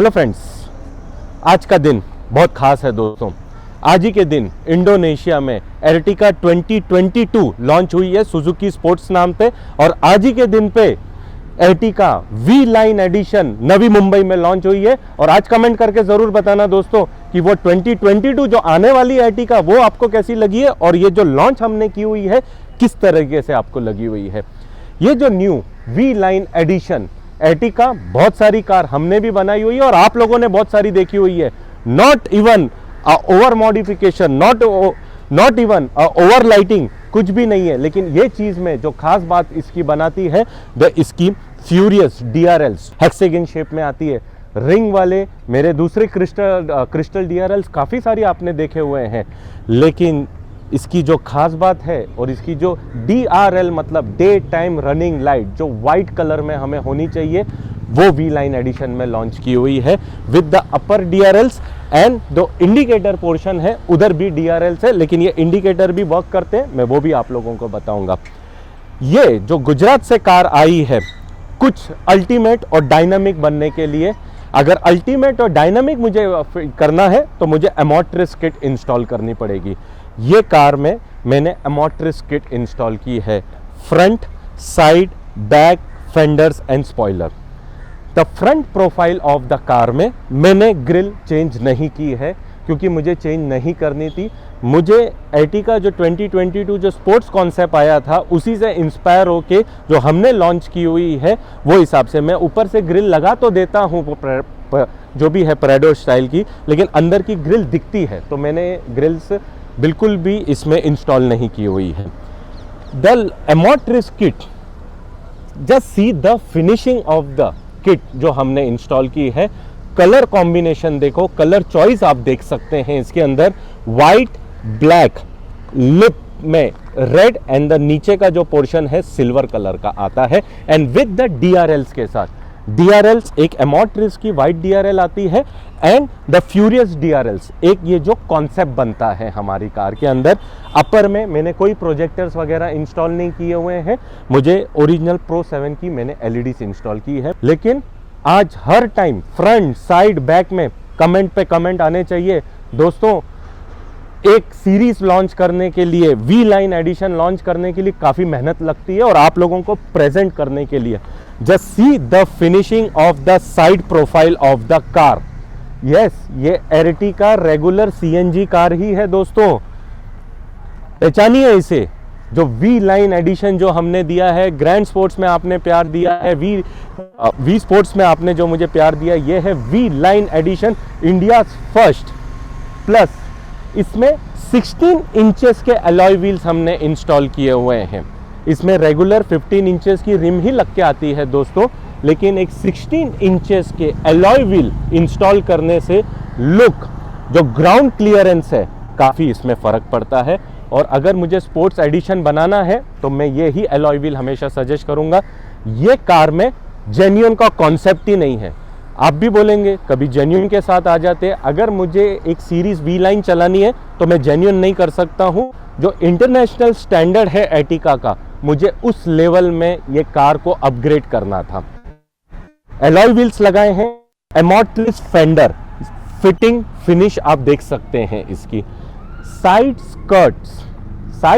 Hello friends, आज का दिन बहुत खास है दोस्तों। आज ही के दिन इंडोनेशिया में एर्टिगा 2022 लॉन्च हुई है सुजुकी स्पोर्ट्स नाम पे, और आज ही के दिन पे Ertiga we line addition Navi Mumbai में लॉन्च हुई है। और आज कमेंट करके जरूर बताना दोस्तों कि वो 2022 जो आने वाली एर्टिगा वो आपको कैसी लगी है, और ये जो लॉन्च हमने की हुई है किस तरीके से आपको लगी हुई है। ये जो new V line edition Ertiga, बहुत सारी कार हमने भी बनाई हुई है और आप लोगों ने बहुत सारी देखी हुई है। Not even over modification, not even over lighting, कुछ भी नहीं है। लेकिन ये चीज में जो खास बात इसकी बनाती है वो इसकी फ्यूरियस DRLs हेक्सागन शेप में आती है। रिंग वाले मेरे दूसरे क्रिस्टल DRLs काफी सारी आपने देखे हुए हैं, लेकिन इसकी जो खास बात है और इसकी जो DRL मतलब डे टाइम रनिंग लाइट जो वाइट कलर में हमें होनी चाहिए, वो वी लाइन एडिशन में लॉन्च की हुई है with the upper DRLs and जो इंडिकेटर पोर्शन है उधर भी DRLs है, लेकिन ये इंडिकेटर भी वर्क करते हैं, मैं वो भी आप लोगों को बताऊंगा। ये जो गुजरात से कार आई है कुछ अल्टीमेट और डायनामिक बनने के लिए, अगर अल्टीमेट और डायनामिक मुझे करना है तो मुझे अमोट्रिस किट इंस्टॉल करनी पड़ेगी। ये कार में मैंने अमोट्रिस किट इंस्टॉल की है, front, side, back, fenders and spoiler. The front profile of the car में मैंने ग्रिल चेंज नहीं की है क्योंकि मुझे चेंज नहीं करनी थी। मुझे एर्टिगा जो 2022 जो स्पोर्ट्स कॉन्सेप्ट आया था उसी से इंस्पायर होके जो हमने लॉन्च की हुई है वो हिसाब से मैं ऊपर से ग्रिल लगा तो देता हूँ जो भी है प्रेडो स्टाइल की, लेकिन अंदर की ग्रिल दिखती है, तो मैंने ग्रिल्स बिल्कुल भी इसमें इंस्टॉल नहीं की हुई है। द अमोट्रिस kit, just see the finishing of the kit जो हमने इंस्टॉल की है। कलर कॉम्बिनेशन देखो, कलर चॉइस आप देख सकते हैं इसके अंदर, वाइट, ब्लैक, लिप में रेड एंड द नीचे का जो पोर्शन है सिल्वर कलर का आता है, एंड विद द DRLs के साथ। DRLs एक अमोट्रिस की वाइट DRL आती है एंड द फ्यूरियस DRLs, एक ये जो कॉन्सेप्ट बनता है हमारी कार के अंदर। अपर में मैंने कोई प्रोजेक्टर्स वगैरह इंस्टॉल नहीं किए हुए हैं, मुझे ओरिजिनल Pro 7 की मैंने LEDs इंस्टॉल की है। लेकिन आज हर टाइम फ्रंट, साइड, बैक में कमेंट पे कमेंट आने चाहिए दोस्तों। एक सीरीज लॉन्च करने के लिए, वी लाइन एडिशन लॉन्च करने के लिए काफी मेहनत लगती है और आप लोगों को प्रेजेंट करने के लिए। Just see the finishing of the side profile of the car. Yes, ये एर्टिगा रेगुलर CNG कार ही है दोस्तों, पहचानिए इसे। जो वी लाइन एडिशन जो हमने दिया है, ग्रैंड स्पोर्ट्स में आपने प्यार दिया है, वी स्पोर्ट्स में आपने जो मुझे प्यार दिया, ये है V line edition, India first. Plus इसमें 16 इंचेस के अलॉय व्हील्स हमने इंस्टॉल किए हुए हैं। इसमें रेगुलर 15 इंचेस की रिम ही लग के आती है दोस्तों, लेकिन एक 16 इंचेस के अलॉय व्हील इंस्टॉल करने से लुक, जो ग्राउंड क्लियरेंस है, काफ़ी इसमें फ़र्क पड़ता है। और अगर मुझे स्पोर्ट्स एडिशन बनाना है तो मैं ये ही अलॉय व्हील हमेशा सजेस्ट करूंगा। ये कार में जेन्युइन का कॉन्सेप्ट ही नहीं है। आप भी बोलेंगे कभी जेन्युइन के साथ आ जाते, अगर मुझे एक सीरीज वी लाइन चलानी है तो मैं जेन्युइन नहीं कर सकता हूं। जो इंटरनेशनल स्टैंडर्ड है एर्टिगा का, मुझे उस लेवल में ये कार को अपग्रेड करना था। अलॉय व्हील्स लगाए हैं, अमोट्रिस फेंडर, फिटिंग फिनिश आप देख सकते हैं इसकी। Side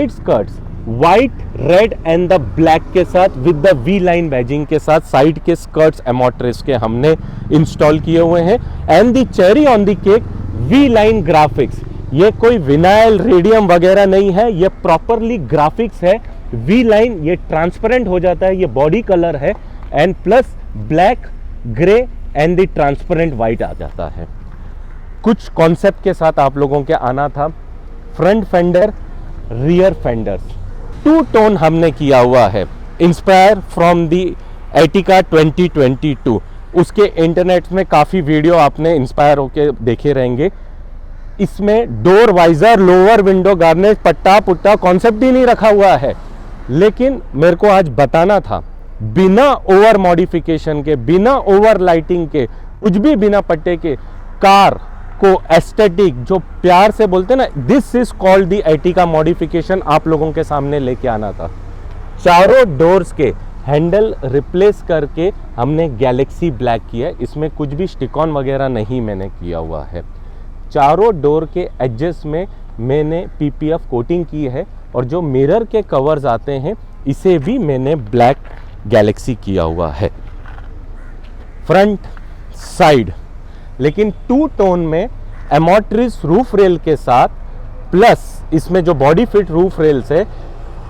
skirts white, red and the black के साथ with the V line badging के साथ साइड के स्कर्ट्स अमोट्रिस के हमने इंस्टॉल किए हुए हैं। And the cherry on the cake, V line graphics. ये कोई विनाइल रेडियम वगैरह नहीं है, ये प्रॉपरली ग्राफिक्स है। वी लाइन ये ट्रांसपेरेंट हो जाता है, ये बॉडी कलर है, and plus black, grey and the transparent white आ जाता है। कुछ कॉन्सेप्ट के साथ आप लोगों के आना था। Front fender, rear fenders, 2 tone हमने किया हुआ है, इंस्पायर फ्रॉम दी एर्टिगा 2022। उसके इंटरनेट में काफ़ी वीडियो आपने इंस्पायर होके देखे रहेंगे। इसमें door visor, lower window garnish, पट्टा पुट्टा कॉन्सेप्ट ही नहीं रखा हुआ है, लेकिन मेरे को आज बताना था बिना ओवर मॉडिफिकेशन के, बिना ओवर लाइटिंग के, कुछ भी बिना पट्टे के, कार को एस्थेटिक जो प्यार से बोलते हैं ना, this is called the Ertiga modification, आप लोगों के सामने लेके आना था। चारों डोर्स के हैंडल रिप्लेस करके हमने गैलेक्सी ब्लैक किया है। इसमें कुछ भी स्टिक ऑन वगैरह नहीं मैंने किया हुआ है। चारों डोर के एडजस्ट में मैंने पीपीएफ कोटिंग की है और जो मिरर के कवर्स आते हैं इसे भी मैंने ब्लैक गैलेक्सी किया हुआ है। फ्रंट साइड लेकिन टू टोन में एमोट्रिस रूफ रेल के साथ, प्लस इसमें जो बॉडी फिट रूफ रेल्स है,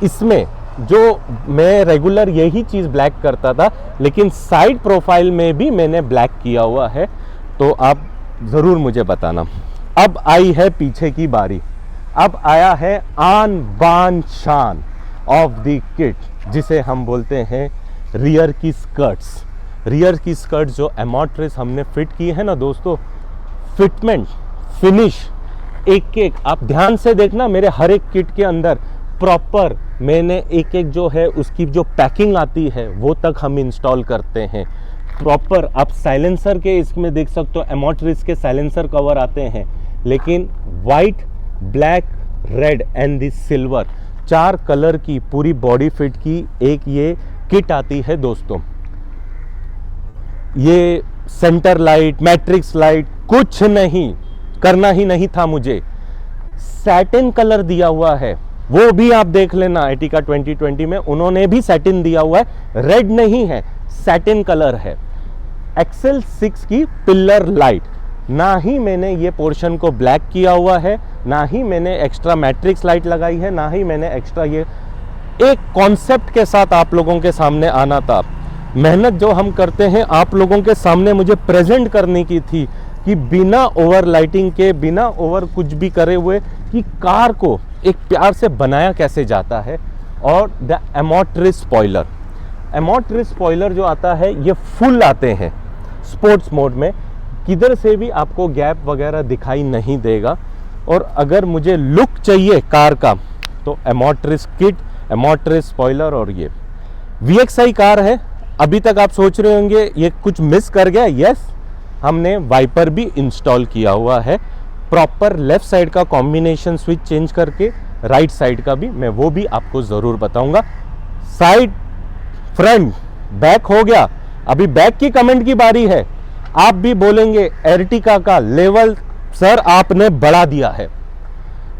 इसमें जो मैं रेगुलर यही चीज़ ब्लैक करता था, लेकिन साइड प्रोफाइल में भी मैंने ब्लैक किया हुआ है। तो आप ज़रूर मुझे बताना। अब आई है पीछे की बारी। अब आया है आन बान शान ऑफ द किट, जिसे हम बोलते हैं रियर की स्कर्ट्स। रियर की स्कर्ट्स जो एमोट्रिस हमने फिट की है ना दोस्तों, फिटमेंट, फिनिश, एक एक आप ध्यान से देखना, मेरे हर एक किट के अंदर प्रॉपर मैंने एक एक जो है उसकी जो पैकिंग आती है वो तक हम इंस्टॉल करते हैं प्रॉपर। आप साइलेंसर के इसमें देख सकते हो, एमोट्रिस के साइलेंसर कवर आते हैं, लेकिन white, black, red and the silver, 4 colour की पूरी बॉडी फिट की एक ये किट आती है दोस्तों। ये सेंटर लाइट, मैट्रिक्स लाइट कुछ नहीं करना ही नहीं था मुझे। सैटिन कलर दिया हुआ है, वो भी आप देख लेना। एर्टिगा 2020 में उन्होंने भी सैटिन दिया हुआ है, रेड नहीं है, सैटिन कलर है। एक्सेल 6 की पिलर लाइट, ना ही मैंने ये पोर्शन को ब्लैक किया हुआ है, ना ही मैंने एक्स्ट्रा मैट्रिक्स लाइट लगाई है, ना ही मैंने एक्स्ट्रा ये एक कॉन्सेप्ट के साथ आप लोगों के सामने आना था। मेहनत जो हम करते हैं आप लोगों के सामने मुझे प्रेजेंट करने की थी कि बिना ओवर लाइटिंग के, बिना ओवर कुछ भी करे हुए, कि कार को एक प्यार से बनाया कैसे जाता है। और द एमोट्रिस स्पॉइलर, एमोट्रिस स्पॉइलर जो आता है ये फुल आते हैं स्पोर्ट्स मोड में, किधर से भी आपको गैप वगैरह दिखाई नहीं देगा। और अगर मुझे लुक चाहिए कार का तो एमोट्रिस किट, एमोट्रिस स्पॉइलर और ये VXI कार है। अभी तक आप सोच रहे होंगे ये कुछ मिस कर गया। यस, हमने वाइपर भी इंस्टॉल किया हुआ है प्रॉपर, लेफ्ट साइड का कॉम्बिनेशन स्विच चेंज करके, राइट साइड का भी मैं वो भी आपको ज़रूर बताऊंगा। साइड, फ्रंट, बैक हो गया, अभी बैक की कमेंट की बारी है। आप भी बोलेंगे एर्टिगा का लेवल सर आपने बढ़ा दिया है।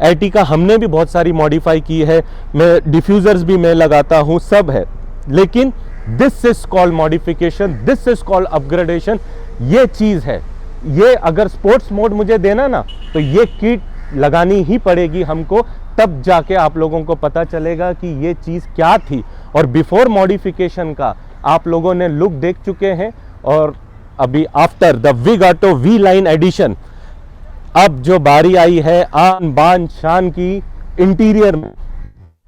एर्टिगा हमने भी बहुत सारी मॉडिफाई की है, मैं डिफ्यूजर्स भी मैं लगाता हूँ, सब है, लेकिन this is called modification, this is called upgradation. ये चीज़ है, ये अगर स्पोर्ट्स मोड मुझे देना ना तो ये किट लगानी ही पड़ेगी हमको, तब जाके आप लोगों को पता चलेगा कि ये चीज़ क्या थी। और बिफोर मॉडिफिकेशन का आप लोगों ने लुक देख चुके हैं, और अभी after the Vig Auto V line edition अब जो बारी आई है आन बान शान की इंटीरियर में।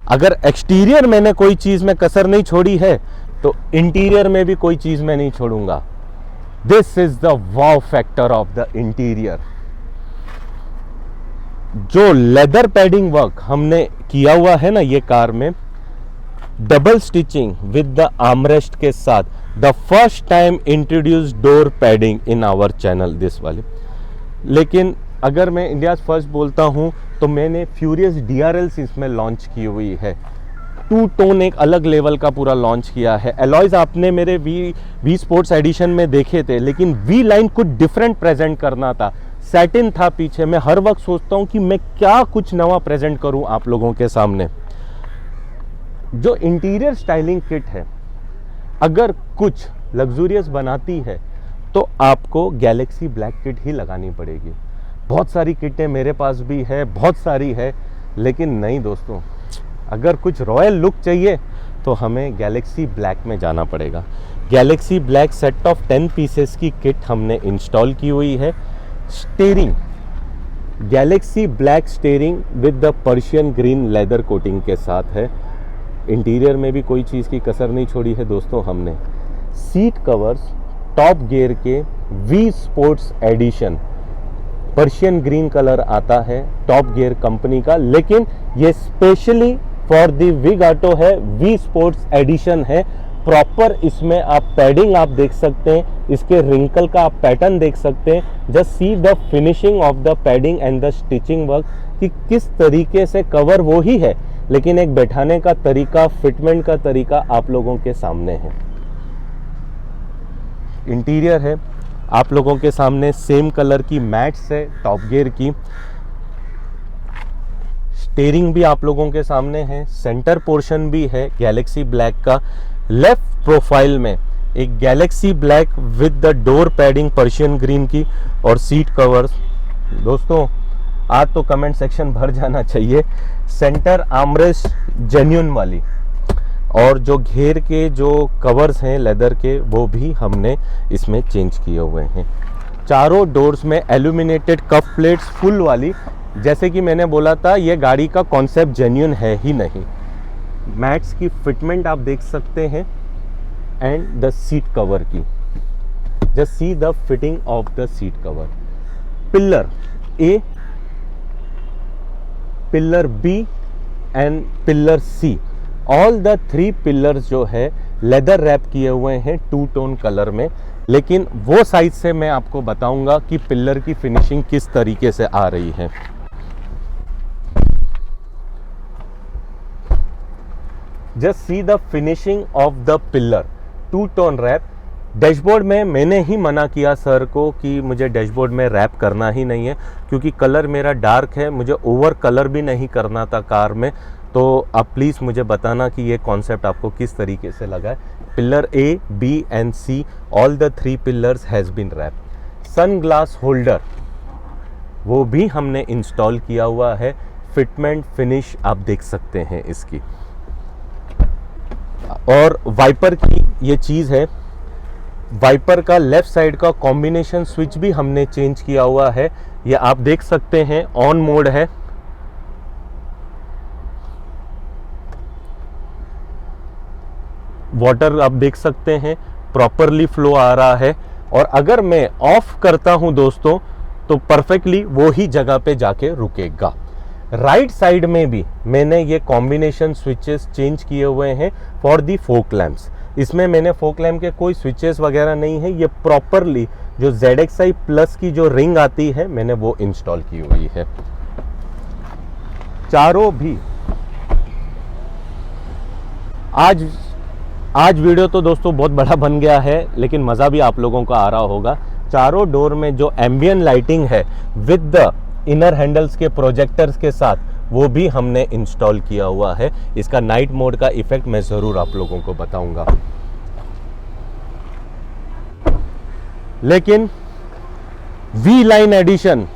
अगर एक्सटीरियर मैंने कोई चीज़ में कसर नहीं छोड़ी है तो इंटीरियर में भी कोई चीज़ मैं नहीं छोड़ूंगा। This is the wow factor of the interior. जो लेदर पैडिंग वर्क हमने किया हुआ है ना ये कार में, double stitching with the armrest के साथ, the first time introduce door padding in our channel this वाले। लेकिन अगर मैं इंडिया फर्स्ट बोलता हूं तो मैंने फ्यूरियस DRLs इसमें लॉन्च की हुई है। 2 टोन एक अलग लेवल का पूरा लॉन्च किया है। एलॉयज आपने मेरे वी स्पोर्ट्स एडिशन में देखे थे, लेकिन वी लाइन कुछ डिफरेंट प्रेजेंट करना था। सैटिन था पीछे। मैं हर वक्त सोचता हूं कि मैं क्या कुछ नवा प्रेजेंट करूं आप लोगों के सामने। जो इंटीरियर स्टाइलिंग किट है अगर कुछ लग्जूरियस बनाती है तो आपको गैलेक्सी ब्लैक किट ही लगानी पड़ेगी। बहुत सारी किटें मेरे पास भी है, बहुत सारी है, लेकिन नहीं दोस्तों, अगर कुछ रॉयल लुक चाहिए तो हमें गैलेक्सी ब्लैक में जाना पड़ेगा। Galaxy black set of 10 pieces की किट हमने इंस्टॉल की हुई है। Steering, Galaxy black steering with the Persian green leather coating के साथ है। इंटीरियर में भी कोई चीज़ की कसर नहीं छोड़ी है दोस्तों हमने। सीट कवर्स टॉप गियर के V sports edition, Persian green colour आता है टॉप गियर कंपनी का, लेकिन ये specially for the Vig Auto है, वी स्पोर्ट्स एडिशन है। प्रॉपर इसमें आप पैडिंग आप देख सकते हैं, इसके रिंकल का आप पैटर्न देख सकते हैं। Just see the finishing of the padding and the stitching work कि किस तरीके से कवर वो ही है, लेकिन एक बैठाने का तरीका, फिटमेंट का तरीका आप लोगों के सामने है। इंटीरियर है आप लोगों के सामने, सेम कलर की मैट्स है टॉप गियर की। स्टीयरिंग भी आप लोगों के सामने है, सेंटर पोर्शन भी है गैलेक्सी ब्लैक का। लेफ्ट प्रोफाइल में एक Galaxy black with the door padding Persian green की और सीट कवर्स। दोस्तों आज तो कमेंट सेक्शन भर जाना चाहिए। सेंटर आर्मरेस्ट जेन्युइन वाली, और जो घेर के जो कवर्स हैं लेदर के वो भी हमने इसमें चेंज किए हुए हैं। चारों डोर्स में एल्यूमिनेटेड कप प्लेट्स फुल वाली, जैसे कि मैंने बोला था ये गाड़ी का कॉन्सेप्ट जेन्युइन है ही नहीं। मैट्स की फिटमेंट आप देख सकते हैं एंड द सीट कवर की, just see the fitting of the seat cover. Pillar A, pillar B and pillar C, all the 3 pillars जो है लेदर रैप किए हुए हैं 2 टोन कलर में। लेकिन वो साइड से मैं आपको बताऊंगा कि पिलर की फिनिशिंग किस तरीके से आ रही है। Just see the finishing of the pillar, 2 tone wrap. Dashboard में मैंने ही मना किया सर को कि मुझे डैशबोर्ड में रैप करना ही नहीं है, क्योंकि कलर मेरा डार्क है, मुझे ओवर कलर भी नहीं करना था कार में। तो आप प्लीज़ मुझे बताना कि ये कॉन्सेप्ट आपको किस तरीके से लगा है। Pillar A, B and C, all the 3 pillars has been wrap. Sun glass holder वो भी हमने इंस्टॉल किया हुआ है। फिटमेंट फिनिश आप देख सकते हैं इसकी। और वाइपर की ये चीज़ है, वाइपर का लेफ्ट साइड का कॉम्बिनेशन स्विच भी हमने चेंज किया हुआ है। ये आप देख सकते हैं ऑन मोड है। वाटर आप देख सकते हैं प्रॉपरली फ्लो आ रहा है, और अगर मैं ऑफ करता हूं दोस्तों तो परफेक्टली वो ही जगह पे जाके रुकेगा। राइट साइड में भी मैंने ये कॉम्बिनेशन स्विचेस चेंज किए हुए हैं फॉर दी फोक लैम्प्स। इसमें मैंने फोक लैम्प के कोई स्विचेस वगैरह नहीं है, ये प्रॉपरली जो ZXi प्लस की जो रिंग आती है मैंने वो इंस्टॉल की हुई है। चारों भी आज वीडियो तो दोस्तों बहुत बड़ा बन गया है, लेकिन मज़ा भी आप लोगों को आ रहा होगा। चारों डोर में जो एम्बियन लाइटिंग है विद द इनर हैंडल्स के प्रोजेक्टर्स के साथ, वो भी हमने इंस्टॉल किया हुआ है। इसका नाइट मोड का इफेक्ट मैं ज़रूर आप लोगों को बताऊंगा। लेकिन V line edition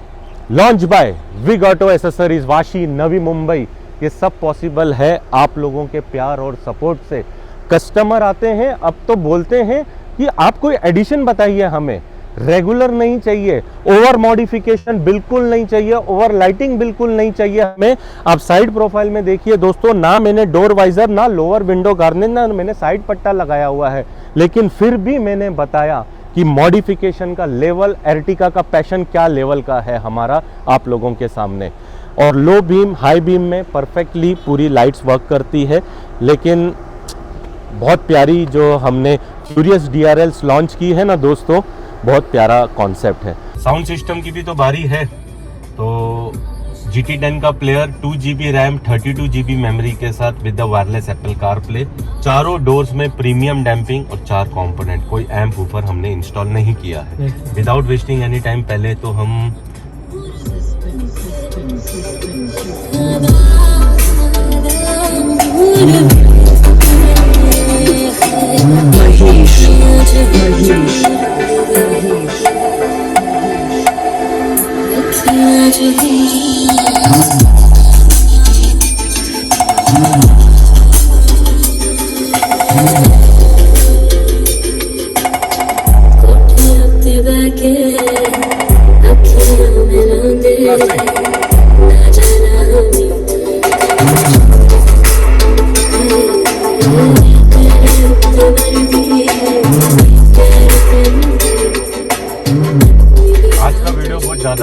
launch by विग ऑटो एसेसरीज वाशी नवी मुंबई, ये सब पॉसिबल है आप लोगों के प्यार और सपोर्ट से। कस्टमर आते हैं अब तो बोलते हैं कि आप कोई एडिशन बताइए, हमें रेगुलर नहीं चाहिए, ओवर मॉडिफिकेशन बिल्कुल नहीं चाहिए, ओवर लाइटिंग बिल्कुल नहीं चाहिए हमें। आप साइड प्रोफाइल में देखिए दोस्तों, ना मैंने डोर वाइजर, ना लोअर विंडो गार्निश, ना मैंने साइड पट्टा लगाया हुआ है, लेकिन फिर भी मैंने बताया कि मॉडिफिकेशन का लेवल, एर्टिगा का पैशन क्या लेवल का है हमारा आप लोगों के सामने। और लो बीम, हाई बीम में परफेक्टली पूरी लाइट्स वर्क करती है। लेकिन बहुत प्यारी जो हमने फ्यूरियस DRLs लॉन्च की है ना दोस्तों, बहुत प्यारा कॉन्सेप्ट है। साउंड सिस्टम की भी तो बारी है। तो GT10 का player 2 GB RAM 32 GB memory के साथ with the wireless Apple car play. चारों डोर्स में प्रीमियम डैम्पिंग और 4 कंपोनेंट, कोई एम्प ऊपर हमने इंस्टॉल नहीं किया है। विदाउट वेस्टिंग एनी टाइम पहले तो हम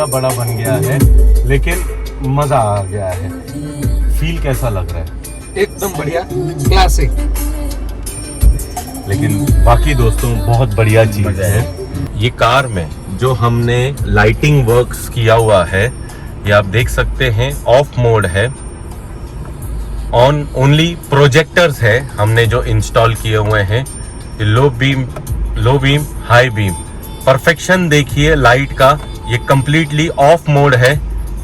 बड़ा बन गया है, लेकिन मजा आ गया है। फील कैसा लग रहा है? एकदम बढ़िया, क्लासिक। लेकिन बाकी दोस्तों बहुत बढ़िया चीज है। ये कार में जो हमने लाइटिंग वर्क्स किया हुआ है ये आप देख सकते हैं, ऑफ मोड है, ऑन ओनली प्रोजेक्टर्स है हमने जो इंस्टॉल किए हुए हैं। Low beam high beam perfection देखिए लाइट का, ये कंप्लीटली ऑफ मोड है,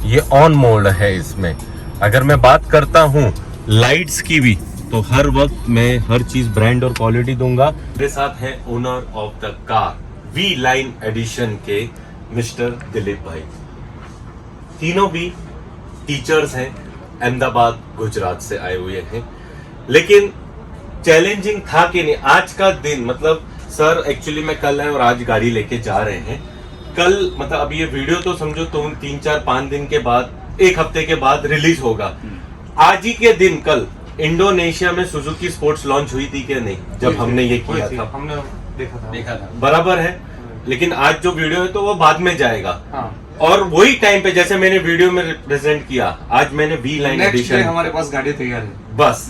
ये ऑन मोड है। इसमें अगर मैं बात करता हूँ लाइट्स की भी तो हर वक्त मैं हर चीज ब्रांड और क्वालिटी दूंगा। मेरे साथ है owner of the car V line edition के मिस्टर दिलीप भाई। तीनों भी टीचर्स हैं, अहमदाबाद गुजरात से आए हुए हैं। लेकिन चैलेंजिंग था कि नहीं आज का दिन, मतलब सर एक्चुअली मैं कल है और आज गाड़ी लेके जा रहे हैं। कल मतलब अभी ये वीडियो तो समझो तो 3-4-5 दिन के बाद, एक हफ्ते के बाद रिलीज होगा। आज ही के दिन कल इंडोनेशिया में सुजुकी स्पोर्ट्स लॉन्च हुई थी कि नहीं, जब हमने ये किया था, हमने देखा था बराबर है। लेकिन आज जो वीडियो है तो वो बाद में जाएगा। हाँ। और वही टाइम पे जैसे मैंने वीडियो में रिप्रेजेंट किया, आज मैंने वी लाइन एडिशन, हमारे पास गाड़ी तैयार है बस।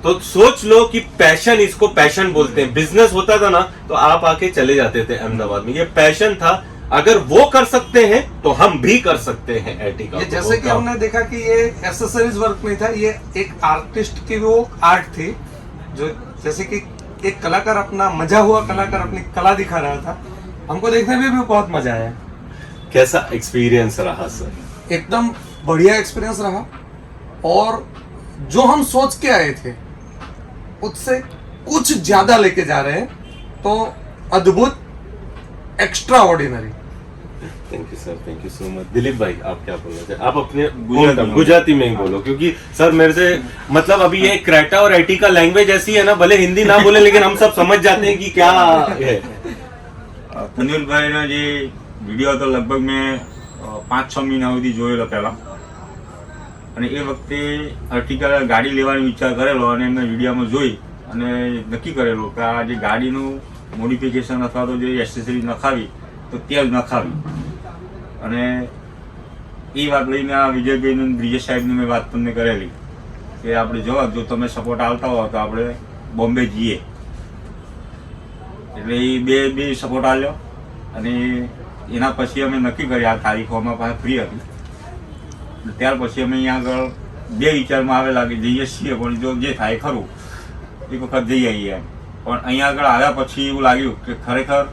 तो सोच लो कि पैशन, इसको पैशन बोलते हैं। बिजनेस होता था ना तो आप आके चले जाते थे अहमदाबाद में, ये पैशन था। अगर वो कर सकते हैं तो हम भी कर सकते हैं एर्टिगा। ये जैसे कि हमने देखा कि ये एक्सेसरीज वर्क नहीं था, ये एक आर्टिस्ट की वो आर्ट थी, जो जैसे कि एक कलाकार अपना मजा हुआ कलाकार अपनी कला दिखा रहा था। हमको देखने में भी बहुत मजा आया। कैसा एक्सपीरियंस रहा सर? एकदम बढ़िया एक्सपीरियंस रहा, और जो हम सोच के आए थे उससे कुछ ज्यादा लेके जा रहे हैं, तो अद्भुत, extra ordinary. Thank you sir, thank you so much. Dilip भाई आप क्या बोलना चाहते हैं? आप अपने गुजराती में ही बोलो, क्योंकि सर मेरे से मतलब अभी ये क्रेटा और एर्टिगा लैंग्वेज ऐसी है ना, भले हिंदी ना बोले लेकिन हम सब समझ जाते हैं कि क्या है। તનવીરભાઈ ના જે વિડીયો હતો લગભગ મેં 5-6 મહિના સુધી જોયેલો પહેલા, અને એ વખતે અર્ટિગા ગાડી લેવાનો વિચાર કરેલો અને મેં વિડીયોમાં જોઈ અને નક્કી કરેલું કે આ જે ગાડીનું મોડિફિકેશન અથવા તો જે એક્સેસરીઝ નખાવી તો તે જ નખાવી। અને એ વાત લઈને આ વિજયભાઈને બ્રિજેશ સાહેબને મેં વાત તમને કરેલી કે આપણે જો તમે સપોર્ટ આવતા હો તો આપણે બોમ્બે જઈએ। એટલે એ બે સપોર્ટ આલ્યો, અને એના પછી અમે નક્કી કરી આ તારીખો અમારા પાસે ફ્રી હતી। ત્યાર પછી અમે અહીંયા આગળ બે વિચારમાં આવેલા કે જઈએ છીએ, પણ જો જે થાય ખરું એક વખત જઈ આવીએ એમ। પણ અહીંયા આગળ આવ્યા પછી એવું લાગ્યું કે ખરેખર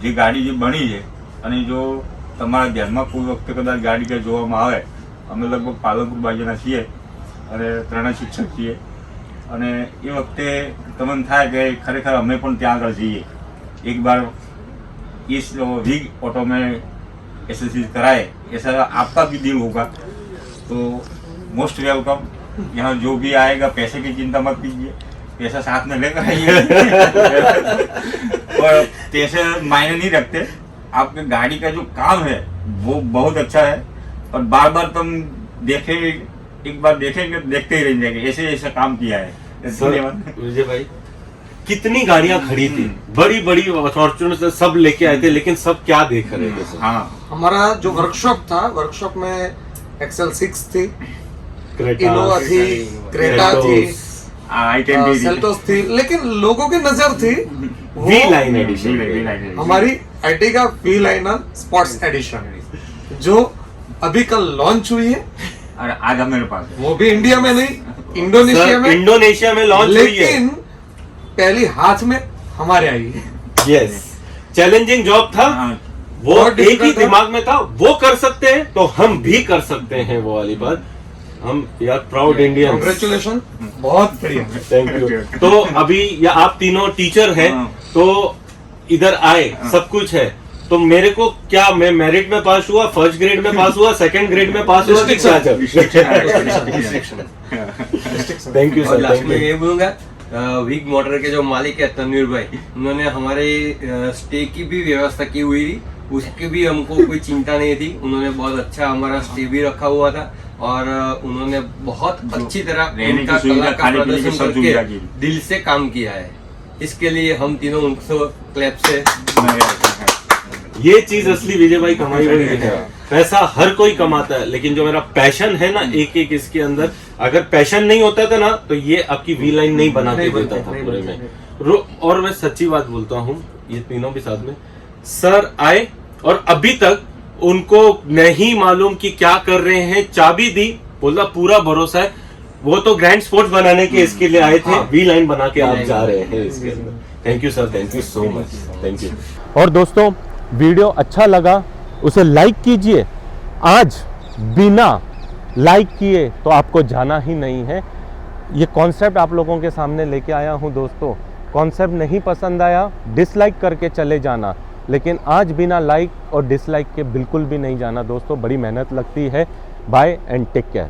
જે ગાડી જે બની છે, અને જો તમારા ધ્યાનમાં કોઈ વખતે કદાચ ગાડી કે જોવામાં આવે, અમે લગભગ પાલનપુર બાજુના છીએ અને ત્રણેય શિક્ષક છીએ, અને એ વખતે તમને થાય કે ખરેખર અમે પણ ત્યાં આગળ જઈએ एक बार। इस विग ऑटो में एसएससी कराए, ऐसा आपका भी दिल होगा तो मोस्ट वेलकम। यहाँ जो भी आएगा पैसे की चिंता मत कीजिए, पैसा साथ में लेकर आइए और पैसे मायने नहीं रखते। आपके गाड़ी का जो काम है वो बहुत अच्छा है, और बार बार तुम देखेंगे, एक बार देखेंगे देखते ही रह जाएंगे, ऐसे ऐसा काम किया है। धन्यवाद विजय भाई। कितनी गाड़ियां खड़ी थी, बड़ी बड़ी फॉर्च्यूनर सब लेके आए थे, लेकिन सब क्या देख रहे थे? हाँ, हमारा जो वर्कशॉप था, वर्कशॉप में एक्सेल 6 थी, इनोवा थी, क्रेटा थी, सेल्टोस थी, लेकिन लोगों की नजर थी वी लाइन एडिशन, हमारी Ertiga V liner sports edition, जो अभी कल लॉन्च हुई है। और आज हमारे पास वो भी इंडिया में नहीं, इंडोनेशिया में लॉन्च हुई है, लेकिन पहली हाथ में हमारे आई है। यस, चैलेंजिंग जॉब था। वो एक ही दिमाग में था, वो कर सकते हैं तो हम भी कर सकते हैं, वो वाली बात। हम यार प्राउड इंडियन, कांग्रेचुलेशन, बहुत बढ़िया, थैंक यू। तो अभी या आप तीनों टीचर हैं तो इधर आए, सब कुछ है, तो मेरे को क्या, मैं मेरिट में पास हुआ, फर्स्ट ग्रेड में पास हुआ, सेकंड ग्रेड में पास हुआ, थैंक यू सर। लास्ट में ये बोलूंगा, विग मोटर के जो मालिक है तनवीर भाई, उन्होंने हमारे स्टे की भी व्यवस्था की हुई थी, उसकी भी हमको कोई चिंता नहीं थी। उन्होंने बहुत अच्छा हमारा स्टे भी रखा हुआ था, और उन्होंने बहुत अच्छी तरह उनका कला का प्रदर्शन करके दिल से काम किया है। इसके लिए हम तीनों उनको क्लैप से, ये चीज असली विजय भाई कमाई हुई है। पैसा हर कोई कमाता है, लेकिन जो मेरा पैशन है ना एक एक इसके अंदर, अगर पैशन नहीं होता था ना तो ये आपकी वी लाइन नहीं बना के देता था पूरे में। और मैं सच्ची बात बोलता हूँ, ये तीनों भी साथ में सर आए और अभी तक उनको नहीं मालूम कि क्या कर रहे हैं, चाबी दी, बोला पूरा भरोसा है, वो तो ग्रैंड स्पोर्ट्स बनाने के इसके लिए आए थे, वी लाइन बना के आप जा रहे हैं इसके अंदर। Thank you sir, thank you so much, thank you. और दोस्तों वीडियो अच्छा लगा उसे लाइक कीजिए, आज बिना लाइक किए तो आपको जाना ही नहीं है। ये कॉन्सेप्ट आप लोगों के सामने लेके आया हूँ दोस्तों, कॉन्सेप्ट नहीं पसंद आया डिसलाइक करके चले जाना, लेकिन आज बिना लाइक और डिसलाइक के बिल्कुल भी नहीं जाना दोस्तों, बड़ी मेहनत लगती है। Bye and take care.